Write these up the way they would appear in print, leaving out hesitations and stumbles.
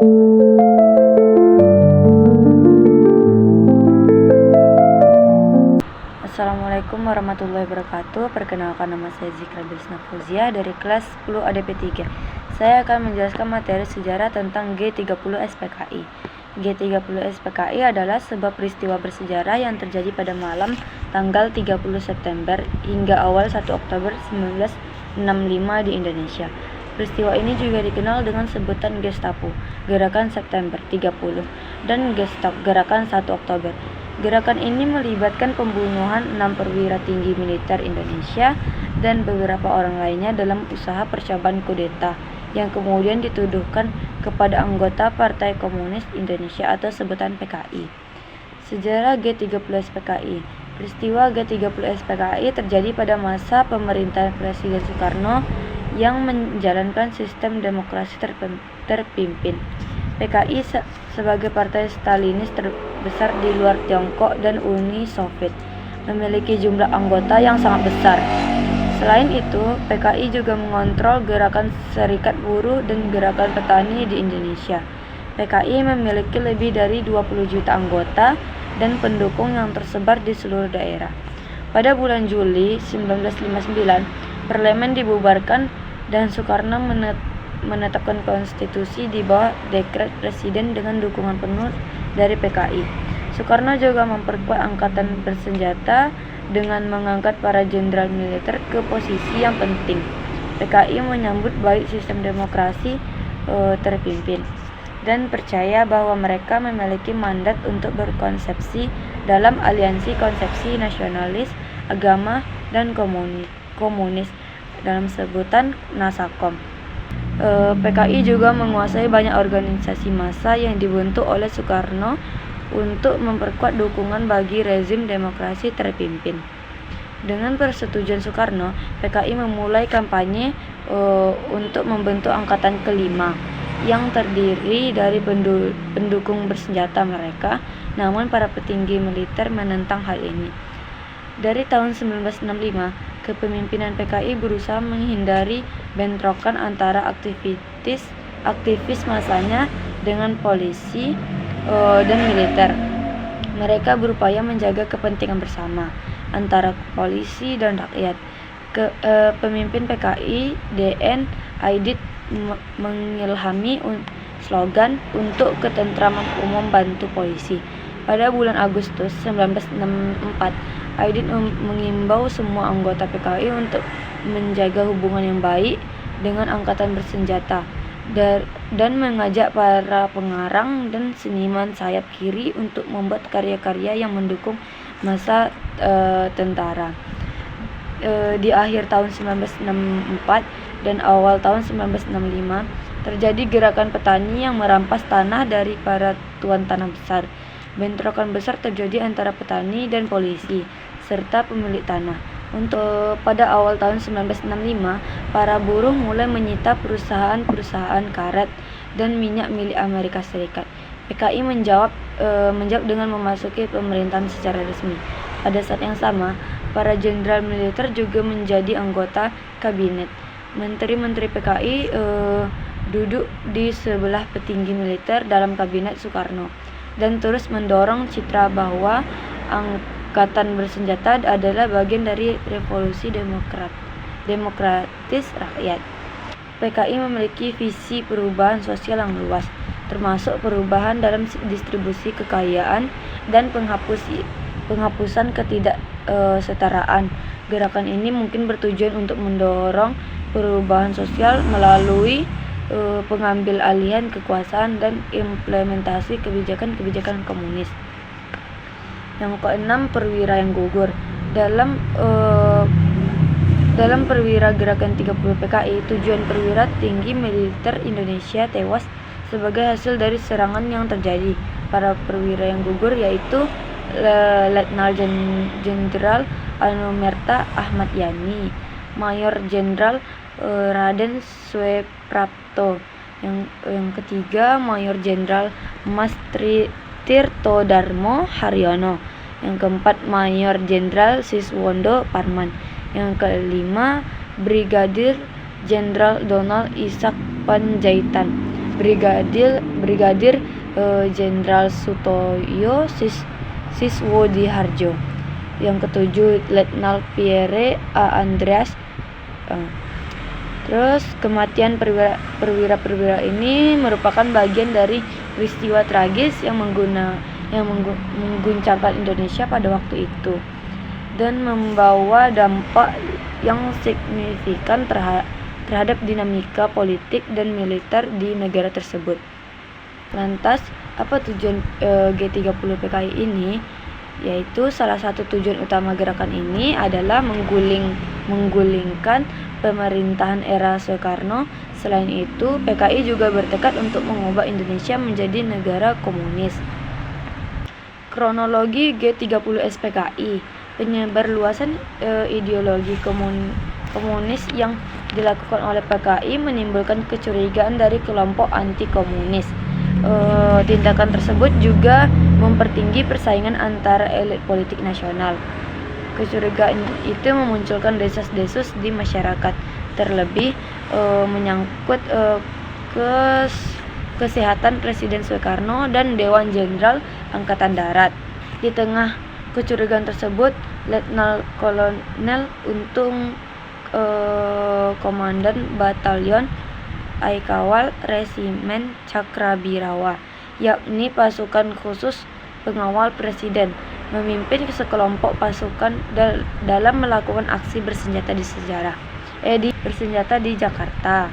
Assalamualaikum warahmatullahi wabarakatuh. Perkenalkan, nama saya Zikra Bilisna Fauzia dari kelas 10 ADP 3. Saya akan menjelaskan materi sejarah tentang G30 SPKI. G30 SPKI adalah sebuah peristiwa bersejarah yang terjadi pada malam tanggal 30 September hingga awal 1 Oktober 1965 di Indonesia. Peristiwa ini juga dikenal dengan sebutan Gestapo, Gerakan September 30, dan Gestapo, Gerakan 1 Oktober. Gerakan ini melibatkan pembunuhan 6 perwira tinggi militer Indonesia dan beberapa orang lainnya dalam usaha percobaan kudeta yang kemudian dituduhkan kepada anggota Partai Komunis Indonesia atau sebutan PKI. Sejarah G30 SPKI. Peristiwa G30 SPKI terjadi pada masa pemerintahan Presiden Soekarno yang menjalankan sistem demokrasi terpimpin. PKI sebagai partai Stalinis terbesar di luar Tiongkok dan Uni Soviet, memiliki jumlah anggota yang sangat besar. Selain itu, PKI juga mengontrol gerakan Serikat Buruh dan gerakan petani di Indonesia. PKI memiliki lebih dari 20 juta anggota dan pendukung yang tersebar di seluruh daerah. Pada bulan Juli 1959, parlemen dibubarkan dan Soekarno menetapkan konstitusi di bawah dekret presiden dengan dukungan penuh dari PKI. Soekarno juga memperkuat angkatan bersenjata dengan mengangkat para jenderal militer ke posisi yang penting. PKI menyambut baik sistem demokrasi terpimpin dan percaya bahwa mereka memiliki mandat untuk berkonsepsi dalam aliansi konsepsi nasionalis, agama, dan komunis dalam sebutan Nasakom. PKI juga menguasai banyak organisasi massa yang dibentuk oleh Soekarno untuk memperkuat dukungan bagi rezim demokrasi terpimpin. Dengan persetujuan Soekarno, PKI memulai kampanye untuk membentuk angkatan kelima yang terdiri dari pendukung bersenjata mereka, namun para petinggi militer menentang hal ini. Dari tahun 1965, kepemimpinan PKI berusaha menghindari bentrokan antara aktivis masanya dengan polisi dan militer. Mereka berupaya menjaga kepentingan bersama antara polisi dan rakyat. Pemimpin PKI DN Aidit mengilhami slogan untuk ketentraman umum bantu polisi. Pada bulan Agustus 1964, Aidit mengimbau semua anggota PKI untuk menjaga hubungan yang baik dengan angkatan bersenjata dan mengajak para pengarang dan seniman sayap kiri untuk membuat karya-karya yang mendukung masa tentara. Di akhir tahun 1964 dan awal tahun 1965, terjadi gerakan petani yang merampas tanah dari para tuan tanah besar. Bentrokan besar terjadi antara petani dan polisi serta pemilik tanah. Pada awal tahun 1965, para buruh mulai menyita perusahaan-perusahaan karet dan minyak milik Amerika Serikat. PKI menjawab dengan memasuki pemerintahan secara resmi. Pada saat yang sama, para jenderal militer juga menjadi anggota kabinet. Menteri-menteri PKI duduk di sebelah petinggi militer dalam kabinet Soekarno dan terus mendorong citra bahwa angkatan bersenjata adalah bagian dari revolusi demokratis rakyat. PKI memiliki visi perubahan sosial yang luas, termasuk perubahan dalam distribusi kekayaan dan penghapusan ketidaksetaraan. Gerakan ini mungkin bertujuan untuk mendorong perubahan sosial melalui pengambil alihan kekuasaan dan implementasi kebijakan-kebijakan komunis. Yang keenam, perwira yang gugur. Dalam perwira gerakan 30 PKI, tujuan perwira tinggi militer Indonesia tewas sebagai hasil dari serangan yang terjadi. Para perwira yang gugur yaitu Letnan Jenderal Anumerta Ahmad Yani, Mayor Jenderal Raden Sueprapto. Yang ketiga, Mayor Jenderal Mas Tirtodarmo Haryono. Yang keempat, Mayor Jenderal Siswondo Parman. Yang kelima, Brigadir Jenderal Donald Ishak Panjaitan. Brigadir Jenderal Sutoyo Siswodiharjo. Yang ketujuh, Letnan Pierre A. Andreas. Terus kematian perwira-perwira ini merupakan bagian dari peristiwa tragis yang mengguncangkan Indonesia pada waktu itu dan membawa dampak yang signifikan terhadap dinamika politik dan militer di negara tersebut. Lantas, apa tujuan G30 PKI ini? Yaitu salah satu tujuan utama gerakan ini adalah menggulingkan pemerintahan era Soekarno. Selain itu, PKI juga bertekad untuk mengubah Indonesia menjadi negara komunis. Kronologi G30 SPKI. Penyebarluasan ideologi komunis yang dilakukan oleh PKI menimbulkan kecurigaan dari kelompok anti komunis. Tindakan tersebut juga mempertinggi persaingan antara elit politik nasional. Kecurigaan itu memunculkan desas-desus di masyarakat, terlebih menyangkut kesehatan Presiden Soekarno dan Dewan Jenderal Angkatan Darat. Di tengah kecurigaan tersebut, Letnan Kolonel Untung, Komandan Batalion Aikawal Resimen Cakrabirawa, yakni pasukan khusus pengawal presiden, memimpin sekelompok pasukan dalam melakukan aksi bersenjata di Jakarta.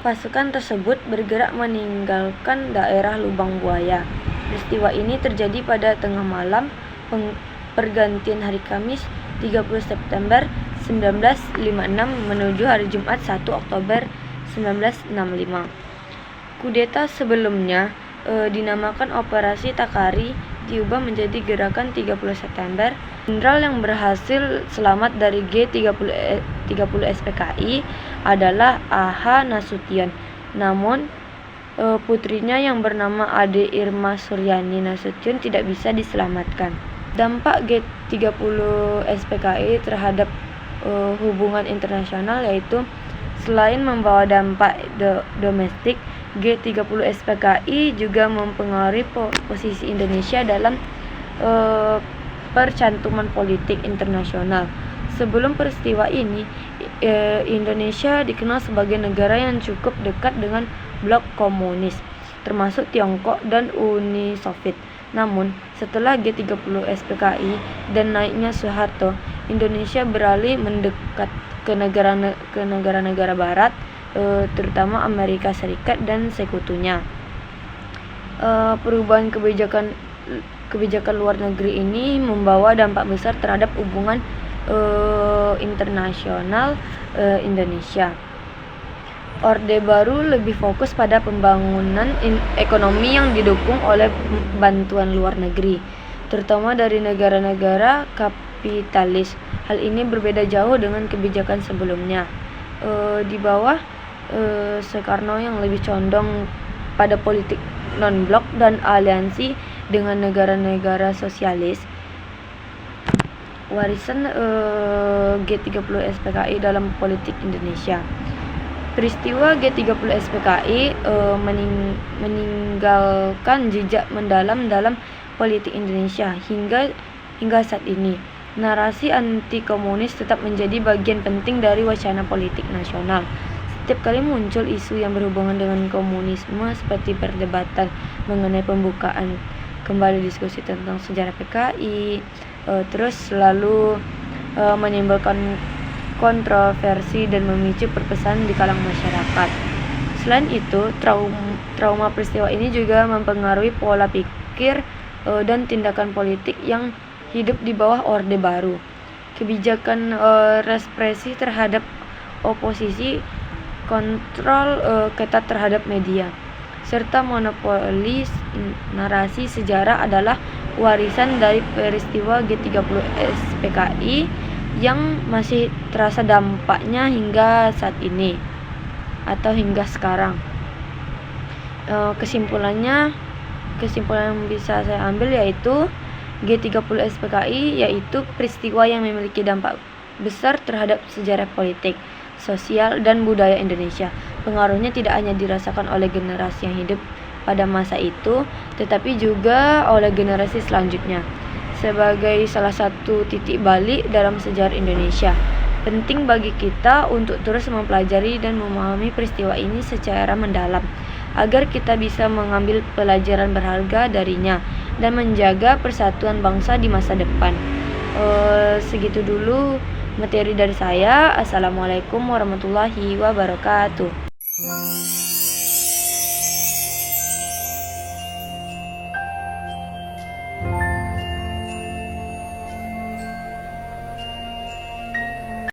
Pasukan tersebut bergerak meninggalkan daerah Lubang Buaya. Peristiwa ini terjadi pada tengah malam pergantian hari Kamis 30 September 1956 menuju hari Jumat 1 Oktober 1965. Kudeta sebelumnya dinamakan Operasi Takari diubah menjadi Gerakan 30 September. Jenderal yang berhasil selamat dari G30 SPKI adalah A.H. Nasution. Namun putrinya yang bernama Ade Irma Suryani Nasution tidak bisa diselamatkan. Dampak G30 SPKI terhadap hubungan internasional yaitu selain membawa dampak domestik, G30 SPKI juga mempengaruhi posisi Indonesia dalam percantuman politik internasional. Sebelum peristiwa ini, Indonesia dikenal sebagai negara yang cukup dekat dengan blok komunis, termasuk Tiongkok dan Uni Soviet. Namun, setelah G30 SPKI dan naiknya Soeharto, Indonesia beralih mendekat ke negara-negara barat, terutama Amerika Serikat dan sekutunya. Perubahan kebijakan luar negeri ini membawa dampak besar terhadap hubungan internasional Indonesia. Orde Baru lebih fokus pada pembangunan ekonomi yang didukung oleh bantuan luar negeri, terutama dari negara-negara kapitalis. Hal ini berbeda jauh dengan kebijakan sebelumnya. Di bawah Soekarno yang lebih condong pada politik non-blok dan aliansi dengan negara-negara sosialis. Warisan G30 SPKI dalam politik Indonesia. Peristiwa G30 SPKI meninggalkan jejak mendalam dalam politik Indonesia hingga saat ini. Narasi anti komunis tetap menjadi bagian penting dari wacana politik nasional. Setiap kali muncul isu yang berhubungan dengan komunisme seperti perdebatan mengenai pembukaan kembali diskusi tentang sejarah PKI, terus selalu menimbulkan kontroversi dan memicu perpecahan di kalangan masyarakat. Selain itu, trauma peristiwa ini juga mempengaruhi pola pikir dan tindakan politik yang hidup di bawah Orde Baru. Kebijakan represi terhadap oposisi, kontrol ketat terhadap media, serta monopoli narasi sejarah adalah warisan dari peristiwa G30 SPKI yang masih terasa dampaknya hingga saat ini atau hingga sekarang. Kesimpulan yang bisa saya ambil yaitu G30 SPKI yaitu peristiwa yang memiliki dampak besar terhadap sejarah politik, sosial, dan budaya Indonesia. Pengaruhnya tidak hanya dirasakan oleh generasi yang hidup pada masa itu, tetapi juga oleh generasi selanjutnya. Sebagai salah satu titik balik dalam sejarah Indonesia, penting bagi kita untuk terus mempelajari dan memahami peristiwa ini secara mendalam, agar kita bisa mengambil pelajaran berharga darinya dan menjaga persatuan bangsa di masa depan. Segitu dulu materi dari saya. Assalamualaikum warahmatullahi wabarakatuh.